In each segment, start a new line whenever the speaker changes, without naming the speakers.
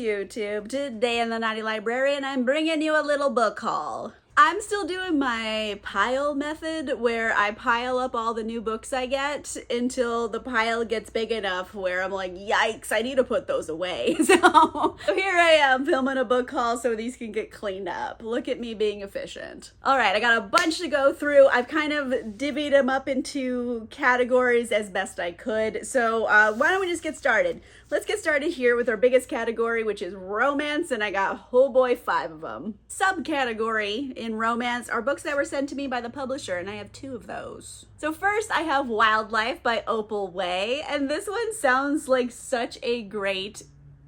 YouTube. Today in the Naughty Librarian, I'm bringing you a little book haul. I'm still doing my pile method where I pile up all the new books I get until the pile gets big enough where I'm like, yikes, I need to put those away. So here I am filming a book haul so these can get cleaned up. Look at me being efficient. All right, I got a bunch to go through. I've kind of divvied them up into categories as best I could. So why don't we just get started? Let's get started here with our biggest category, which is romance, and I got, oh boy, 5 of them. Subcategory in romance are books that were sent to me by the publisher, and I have 2 of those. So first, I have Wildlife by Opal Way, and this one sounds like such a great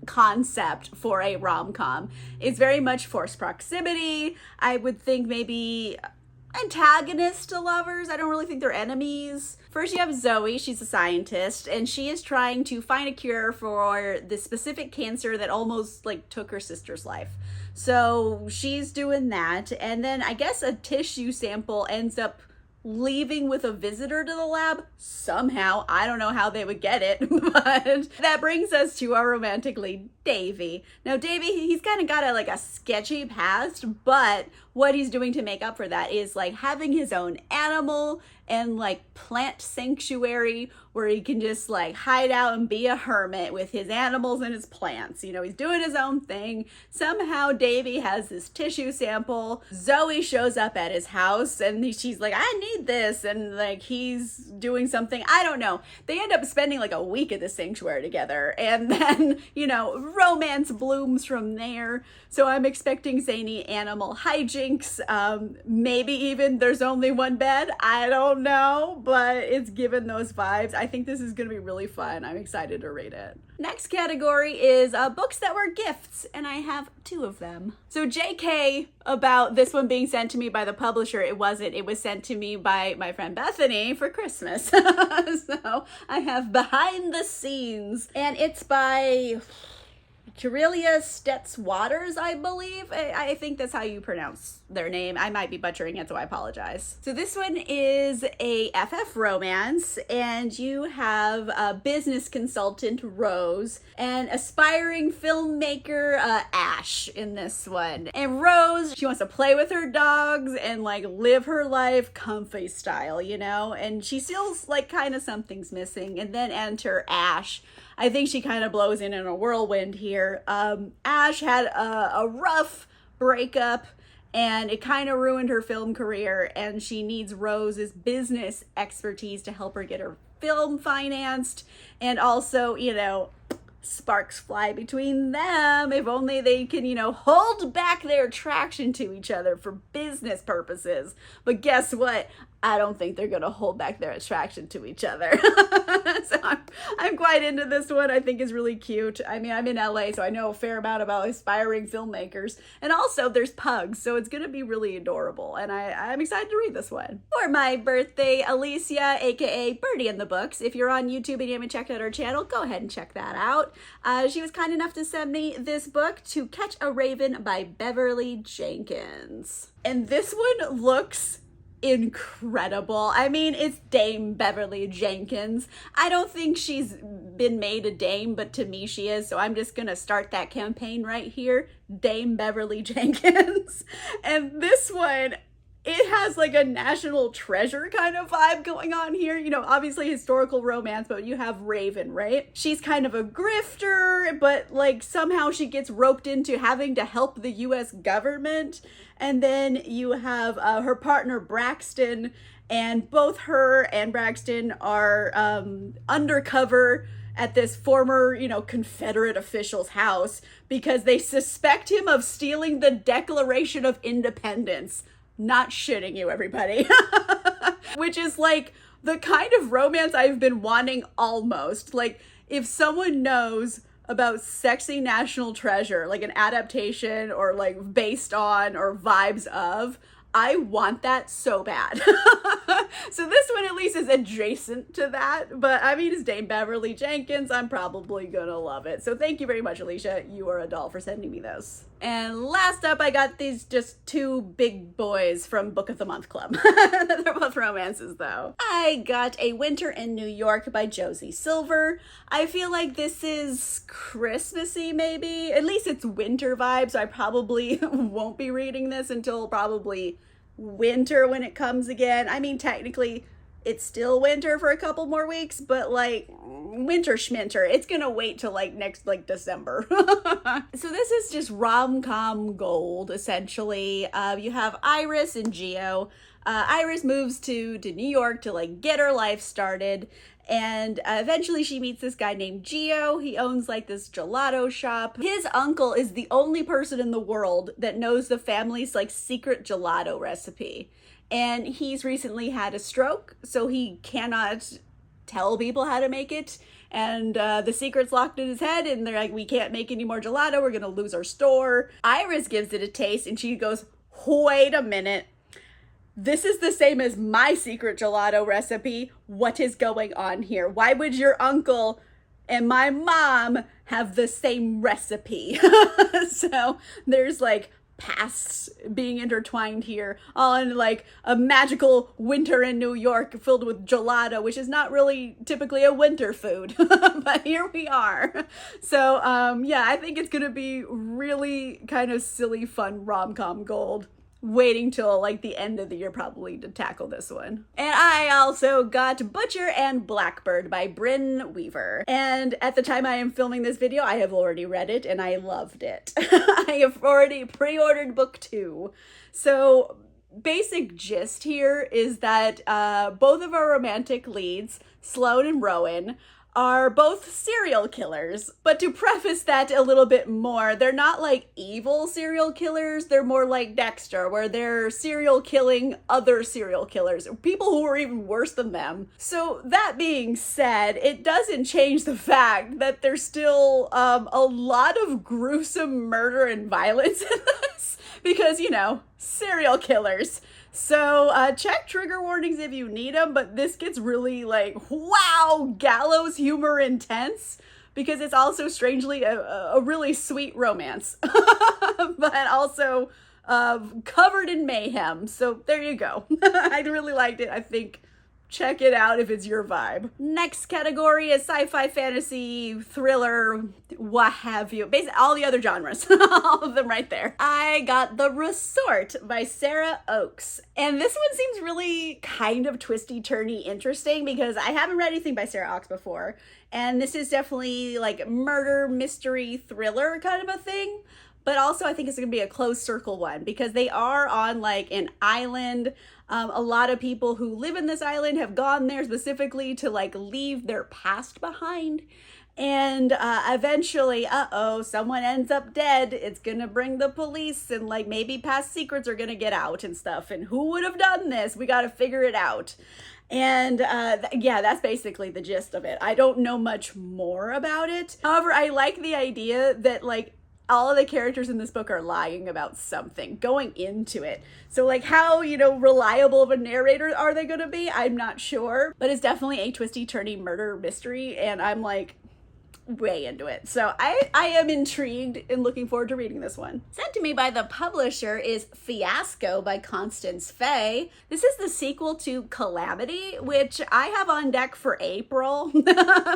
concept for a rom-com. It's very much forced proximity. I would think maybe antagonist to lovers. I don't really think they're enemies. First, you have Zoe. She's a scientist, and she is trying to find a cure for this specific cancer that almost took her sister's life. So she's doing that, and then I guess a tissue sample ends up leaving with a visitor to the lab somehow. I don't know how they would get it, but that brings us to our romantic lead, Davy. Now, Davy, he's kind of got a sketchy past, but what he's doing to make up for that is having his own animal and plant sanctuary where he can just hide out and be a hermit with his animals and his plants. You know, he's doing his own thing. Somehow Davy has this tissue sample. Zoe shows up at his house and she's like, I need this. And he's doing something. I don't know. They end up spending a week at the sanctuary together. And then, romance blooms from there. So I'm expecting zany animal hijinks. Maybe even there's only one bed. I don't know, but it's given those vibes. I think this is going to be really fun. I'm excited to read it. Next category is books that were gifts, and I have 2 of them. So JK about this one being sent to me by the publisher, it wasn't. It was sent to me by my friend Bethany for Christmas. So I have Behind the Scenes, and it's by Kirelia Stets Waters, I believe. I think that's how you pronounce their name. I might be butchering it, so I apologize. So this one is a FF romance, and you have a business consultant, Rose, and aspiring filmmaker, Ash, in this one. And Rose, she wants to play with her dogs and live her life comfy style, and she feels kind of something's missing. And then enter Ash. I think she kind of blows in a whirlwind here. Ash had a rough breakup, and it kind of ruined her film career, and she needs Rose's business expertise to help her get her film financed, and also, sparks fly between them. If only they can, hold back their attraction to each other for business purposes. But guess what? I don't think they're going to hold back their attraction to each other. So I'm quite into this one. I think it's really cute. I mean, I'm in LA, so I know a fair amount about aspiring filmmakers. And also, there's pugs, so it's going to be really adorable. And I'm excited to read this one. For my birthday, Alicia, aka Birdie in the Books. If you're on YouTube and you haven't checked out her channel, go ahead and check that out. She was kind enough to send me this book, To Catch a Raven by Beverly Jenkins. And this one looks incredible. I mean, it's Dame Beverly Jenkins. I don't think she's been made a dame, but to me she is, so I'm just gonna start that campaign right here. Dame Beverly Jenkins. And this one, it has a national treasure kind of vibe going on here. Obviously historical romance, but you have Raven, right? She's kind of a grifter, but somehow she gets roped into having to help the US government. And then you have her partner Braxton, and both her and Braxton are undercover at this former, Confederate official's house because they suspect him of stealing the Declaration of Independence. Not shitting you, everybody. Which is the kind of romance I've been wanting almost. If someone knows about Sexy National Treasure, an adaptation or based on or vibes of, I want that so bad. So this one at least is adjacent to that, but I mean, it's Dame Beverly Jenkins. I'm probably gonna love it. So thank you very much, Alicia. You are a doll for sending me those. And last up, I got these just two big boys from Book of the Month Club. They're both romances, though. I got A Winter in New York by Josie Silver. I feel like this is Christmassy, maybe. At least it's winter vibes, so I probably won't be reading this until probably winter when it comes again. I mean, technically, it's still winter for a couple more weeks, but like winter schminter, it's gonna wait till like next like December. So this is just rom-com gold, essentially. You have Iris and Geo. Iris moves to New York to like get her life started, and eventually she meets this guy named Geo. He owns like this gelato shop. His uncle is the only person in the world that knows the family's like secret gelato recipe. And he's recently had a stroke, so he cannot tell people how to make it. And the secret's locked in his head, and they're like, we can't make any more gelato. We're going to lose our store. Iris gives it a taste, and she goes, wait a minute. This is the same as my secret gelato recipe. What is going on here? Why would your uncle and my mom have the same recipe? So there's like pasts being intertwined here on like a magical winter in New York filled with gelato, which is not really typically a winter food, but here we are. So yeah, I think it's gonna be really kind of silly, fun rom-com gold. Waiting till like the end of the year probably to tackle this one. And I also got Butcher and Blackbird by Bryn Weaver. And at the time I am filming this video, I have already read it and I loved it. I have already pre-ordered book 2. So basic gist here is that both of our romantic leads, Sloane and Rowan, are both serial killers. But to preface that a little bit more, they're not like evil serial killers. They're more like Dexter, where they're serial killing other serial killers, people who are even worse than them. So that being said, it doesn't change the fact that there's still a lot of gruesome murder and violence in this, because, you know, serial killers. So check trigger warnings if you need them, but this gets really like, wow, gallows humor intense, because it's also strangely a really sweet romance, but also covered in mayhem. So there you go. I really liked it. I think check it out if it's your vibe. Next category is sci-fi, fantasy, thriller, what have you. Basically all the other genres, all of them right there. I got The Resort by Sarah Oakes. And this one seems really kind of twisty-turny interesting, because I haven't read anything by Sarah Oakes before. And this is definitely like murder, mystery, thriller kind of a thing. But also I think it's going to be a closed circle one, because they are on like an island. A lot of people who live in this island have gone there specifically to like leave their past behind. And eventually, someone ends up dead. It's going to bring the police, and like maybe past secrets are going to get out and stuff. And who would have done this? We got to figure it out. And yeah, that's basically the gist of it. I don't know much more about it. However, I like the idea that like all of the characters in this book are lying about something going into it. So like how, you know, reliable of a narrator are they going to be? I'm not sure, but it's definitely a twisty-turny murder mystery, and I'm like way into it. So I am intrigued and looking forward to reading this one. Sent to me by the publisher is Fiasco by Constance Fay. This is the sequel to Calamity, which I have on deck for April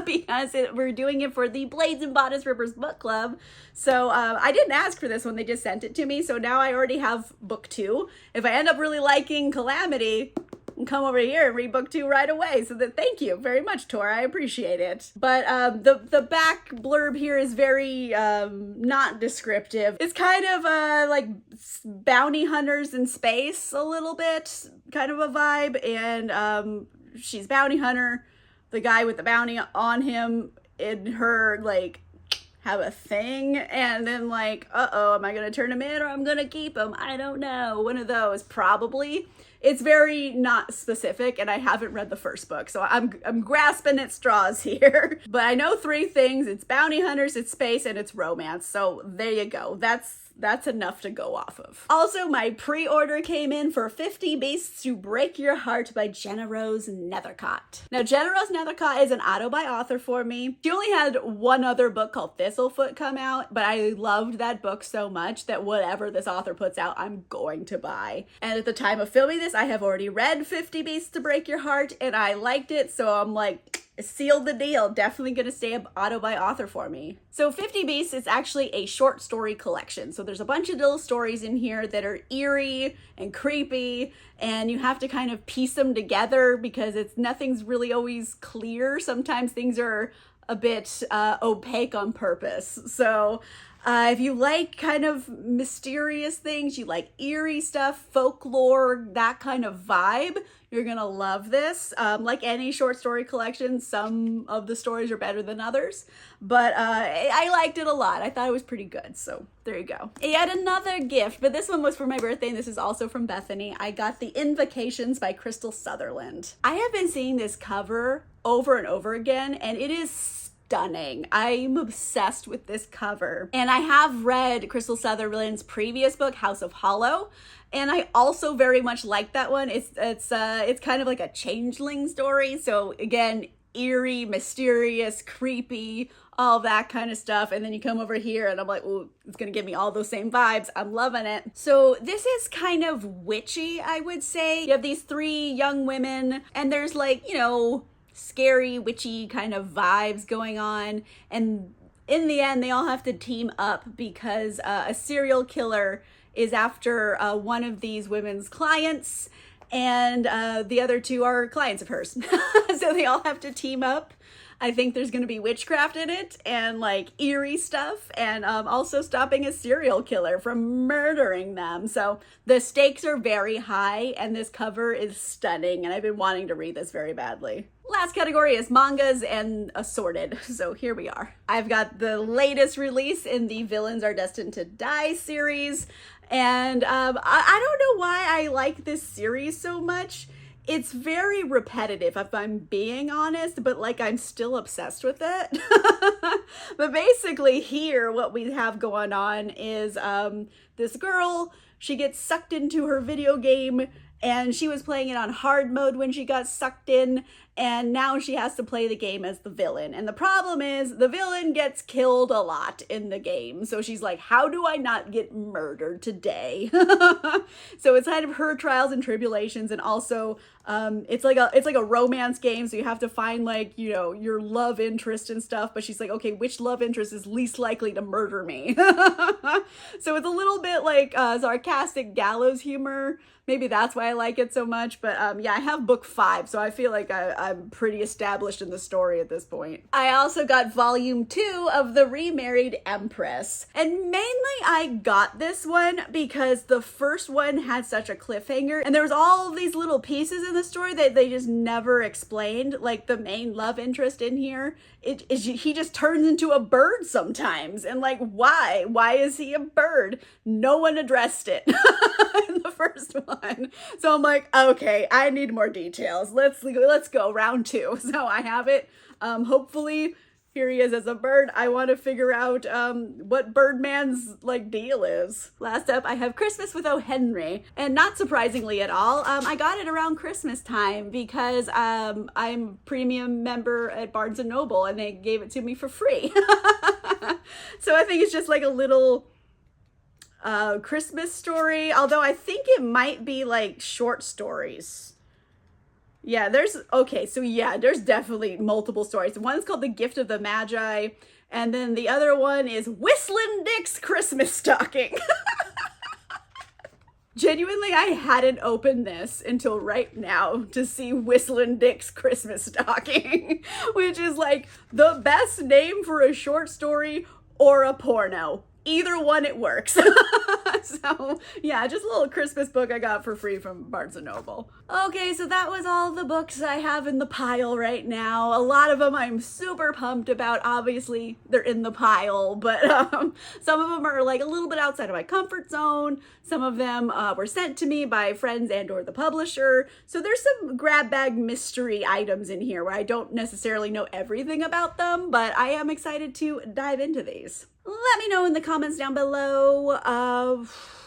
because we're doing it for the Blades and Bodice Rippers book club. So I didn't ask for this one, they just sent it to me. So now I already have book 2. If I end up really liking Calamity, come over here and read book 2 right away. So that, thank you very much, Tor. I appreciate it. But the back blurb here is very not descriptive. It's kind of like bounty hunters in space a little bit, kind of a vibe. And she's bounty hunter. The guy with the bounty on him and her like have a thing, and then like, am I gonna turn him in or I'm gonna keep him? I don't know. One of those probably. it's very not specific, and I haven't read the first book, so I'm grasping at straws here. But I know 3 things. It's bounty hunters, it's space, and it's romance. So there you go. That's enough to go off of. Also, my pre-order came in for 50 Beasts to Break Your Heart by Jenna Rose Nethercott. Now, Jenna Rose Nethercott is an auto by author for me. She only had one other book called Thistlefoot come out, but I loved that book so much that whatever this author puts out, I'm going to buy. And at the time of filming this, I have already read 50 Beasts to Break Your Heart, and I liked it, so I'm like, sealed the deal. Definitely gonna stay an auto by author for me. So 50 Beasts is actually a short story collection. So there's a bunch of little stories in here that are eerie and creepy, and you have to kind of piece them together because nothing's really always clear. Sometimes things are a bit opaque on purpose. So if you like kind of mysterious things, you like eerie stuff, folklore, that kind of vibe, you're gonna love this. Like any short story collection, some of the stories are better than others, but I liked it a lot. I thought it was pretty good, so there you go. Yet another gift, but this one was for my birthday, and this is also from Bethany. I got The Invocations by Crystal Sutherland. I have been seeing this cover over and over again, and it is stunning. I'm obsessed with this cover. And I have read Crystal Sutherland's previous book, House of Hollow, and I also very much like that one. It's kind of like a changeling story. So again, eerie, mysterious, creepy, all that kind of stuff. And then you come over here and I'm like, oh, it's gonna give me all those same vibes. I'm loving it. So this is kind of witchy, I would say. You have these 3 young women, and there's like, you know, scary, witchy kind of vibes going on. And in the end, they all have to team up because a serial killer is after one of these women's clients, and the other 2 are clients of hers. So they all have to team up. I think there's going to be witchcraft in it and like eerie stuff, and also stopping a serial killer from murdering them. So the stakes are very high, and this cover is stunning, and I've been wanting to read this very badly. Last category is mangas and assorted. So here we are. I've got the latest release in the Villains Are Destined to Die series. And I don't know why I like this series so much. It's very repetitive, if I'm being honest, but like I'm still obsessed with it. But basically here, what we have going on is this girl, she gets sucked into her video game, and she was playing it on hard mode when she got sucked in, and now she has to play the game as the villain. And the problem is the villain gets killed a lot in the game. So she's like, how do I not get murdered today? So it's kind of her trials and tribulations, and also it's like a romance game, so you have to find like, you know, your love interest and stuff, but she's like, okay, which love interest is least likely to murder me? So it's a little bit like sarcastic gallows humor. Maybe that's why I like it so much. But yeah, I have book 5, so I feel like I'm pretty established in the story at this point. I also got volume 2 of The Remarried Empress. And mainly I got this one because the first one had such a cliffhanger, and there was all these little pieces in the story that they just never explained. Like the main love interest in here, he just turns into a bird sometimes. And like, why? Why is he a bird? No one addressed it in the first one. So I'm like, okay, I need more details. Let's go round 2. So I have it. Hopefully here he is as a bird. I want to figure out what Birdman's like deal is. Last up, I have Christmas with O. Henry, and not surprisingly at all, I got it around Christmas time because I'm a premium member at Barnes & Noble, and they gave it to me for free. So I think it's just like a little Christmas story, although I think it might be like short stories. Yeah, there's definitely multiple stories. One's called The Gift of the Magi, and then the other one is Whistling Dick's Christmas Stocking. Genuinely, I hadn't opened this until right now to see Whistling Dick's Christmas Stocking, which is like the best name for a short story or a porno. either one, it works. So yeah, just a little Christmas book I got for free from Barnes & Noble. Okay, so that was all the books I have in the pile right now. A lot of them I'm super pumped about. Obviously, they're in the pile, but some of them are like a little bit outside of my comfort zone. Some of them were sent to me by friends and or the publisher. So there's some grab bag mystery items in here where I don't necessarily know everything about them, but I am excited to dive into these. Let me know in the comments down below,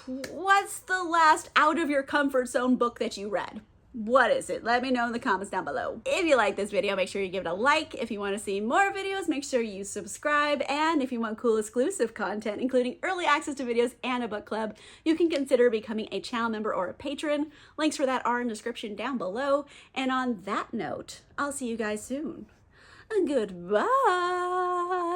what's the last out of your comfort zone book that you read? What is it? Let me know in the comments down below. If you like this video, make sure you give it a like. If you want to see more videos, make sure you subscribe. And if you want cool exclusive content, including early access to videos and a book club, you can consider becoming a channel member or a patron. Links for that are in the description down below. And on that note, I'll see you guys soon. Goodbye.